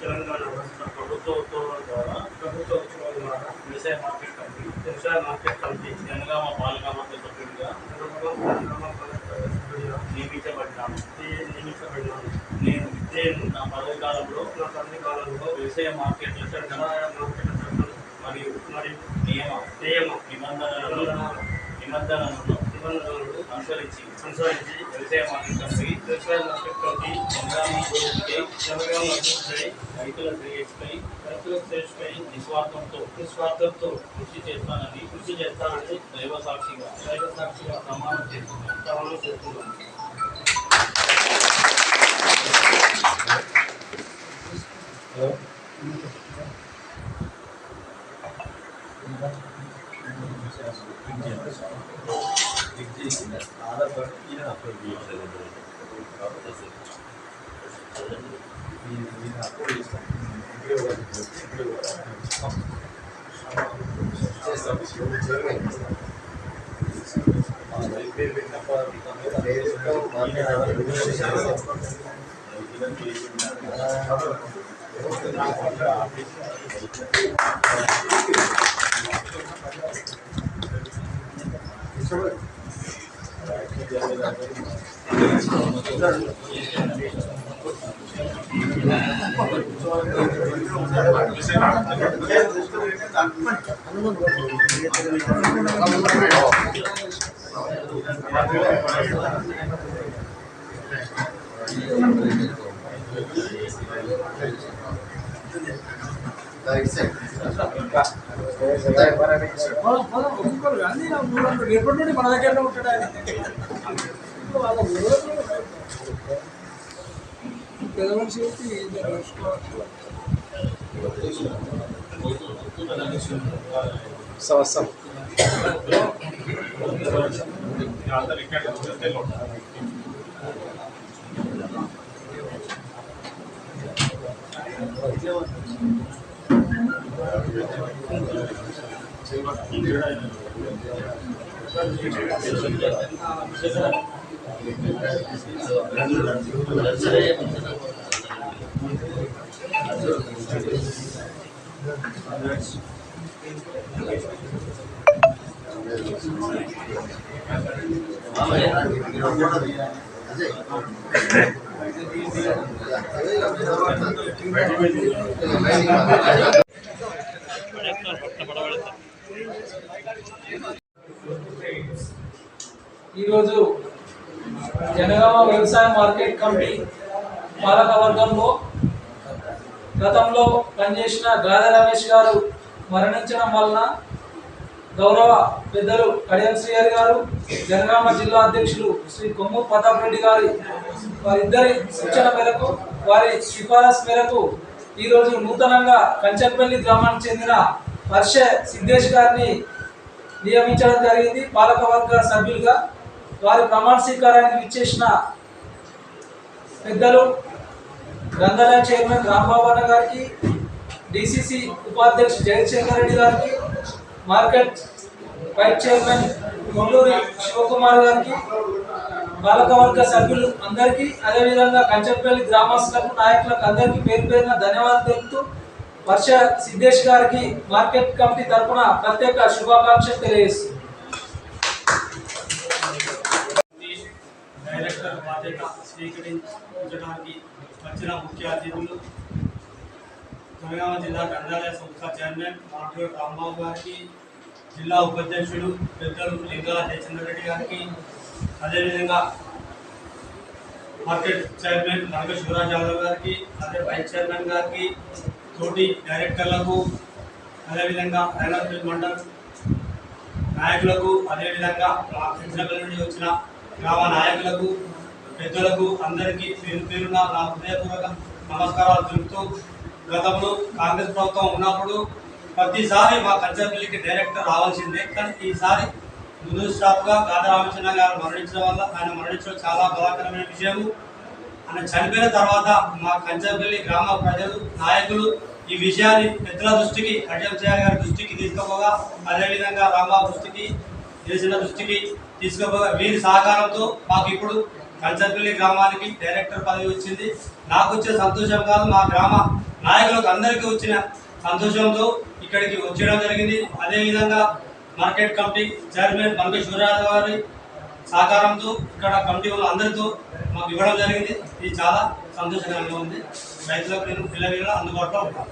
తెలంగాణ రాష్ట్ర ప్రభుత్వ ఉత్తర్వుల ద్వారా వ్యవసాయ మార్కెట్ కమిటీ జనగామ పాలక మండలి సభ్యుడిగా నియమించబడినాను. నేను నా పదవి కాలంలో వ్యవసాయ మార్కెట్ల చట్టం మరియు నియమ నిబంధనలను అనుసరించి వ్యవసాయ మార్కెట్ కమిటీ జనగామ రైతుల శ్రేయస్సుపై నిస్వార్థంతో కృషి చేస్తానని దైవ సాక్షిగా ప్రమాణం చేస్తున్నాను. రేపటి నుండి మన దగ్గర ఉంటాడు ఆయన. పెద్ద మనిషి సంవత్సరం ఈరోజు జనగామ వ్యవసాయ మార్కెట్ కమిటీ పాలక వర్గంలో గతంలో పనిచేసిన గాదా రమేష్ గారు మరణించడం వలన గౌరవ పెద్దలు కడియం శ్రీహరి గారు, జనగామ జిల్లా అధ్యక్షులు శ్రీ కొమ్మూరు ప్రతాప్ రెడ్డి గారి వారిద్దరి సూచన మేరకు, వారి సిఫారసు మేరకు ఈరోజు నూతనంగా కంచంపల్లి గ్రామానికి చెందిన వర్ష సిద్ధేష్ గారిని నియమించడం జరిగింది పాలక వర్గ సభ్యులుగా. వారి ప్రమాణ స్వీకారానికి ఇచ్చేసిన పెద్దలు గ్రంథాలయ చైర్మన్ రాంబాబు అన్న గారికి, డిసిసి ఉపాధ్యక్షుడు జయశంకర్ రెడ్డి గారికి, market vice chairman Kolluri Shivakumar గారికి, పాలకవర్గ సభ్యులు అందరికీ, అదేవిధంగా కంచంపల్లి గ్రామస్తులకు, నాయకులకు అందరికీ పేరు పేరున ధన్యవాదాలు తెలుపుతూ వర్ష సిద్ధేష్ గారికి మార్కెట్ కమిటీ తరఫున ప్రత్యేక శుభాకాంక్షలు తెలియజేస్తుంది. డైరెక్టర్ బాధ్యత స్వీకరించడానికి వచ్చిన ముఖ్య అతిథులు జనగామ జిల్లా గ్రంథాలయ సంస్థ చైర్మన్ మాటూరు రాంబాబు గారికి, జిల్లా ఉపాధ్యక్షుడు పెద్దలు లింగాల జయచంద్రరెడ్డి గారికి, అదేవిధంగా మార్కెట్ చైర్మన్ రంగ శివరాజ్ యాదవ్ గారికి, అదే వైస్ చైర్మన్ గారికి, తోటి డైరెక్టర్లకు, అదేవిధంగా రైల్వే మండల్ నాయకులకు, అదేవిధంగా చింతపల్లి నుండి వచ్చిన గ్రామ నాయకులకు, పెద్దలకు అందరికీ పేరు పేరున నా హృదయపూర్వక నమస్కారాలు తెలుపుతూ, గతంలో కాంగ్రెస్ ప్రభుత్వం ఉన్నప్పుడు ప్రతిసారి మా కంచంపల్లికి డైరెక్టర్ రావాల్సిందే, కానీ ఈసారి దురదృష్టవశాత్తుగా గాదా రామచంద్ర గారు మరణించడం వల్ల, ఆయన మరణించడం చాలా బాధాకరమైన విషయము. ఆయన చనిపోయిన తర్వాత మా కంచంపల్లి గ్రామ ప్రజలు, నాయకులు ఈ విషయాన్ని పెద్దల దృష్టికి అడ్డంచారి గారి దృష్టికి తీసుకోపోగా, అదేవిధంగా రాంబాబు దృష్టికి, దేశన దృష్టికి తీసుకోపోగా వీరి సహకారంతో మాకు ఇప్పుడు కంచర్పల్లి గ్రామానికి డైరెక్టర్ పదవి వచ్చింది. నాకు వచ్చే సంతోషం కాదు, మా గ్రామ నాయకులకు అందరికీ వచ్చిన సంతోషంతో ఇక్కడికి వచ్చేయడం జరిగింది. అదేవిధంగా మార్కెట్ కమిటీ చైర్మన్ మనకి శివరాజు గారి సహకారంతో ఇక్కడ కమిటీ వాళ్ళు అందరితో మాకు ఇవ్వడం జరిగింది. ఇది చాలా సంతోషకరంగా ఉంది. రైతులకు నేను పిల్లలు అందుబాటులో ఉంటాను.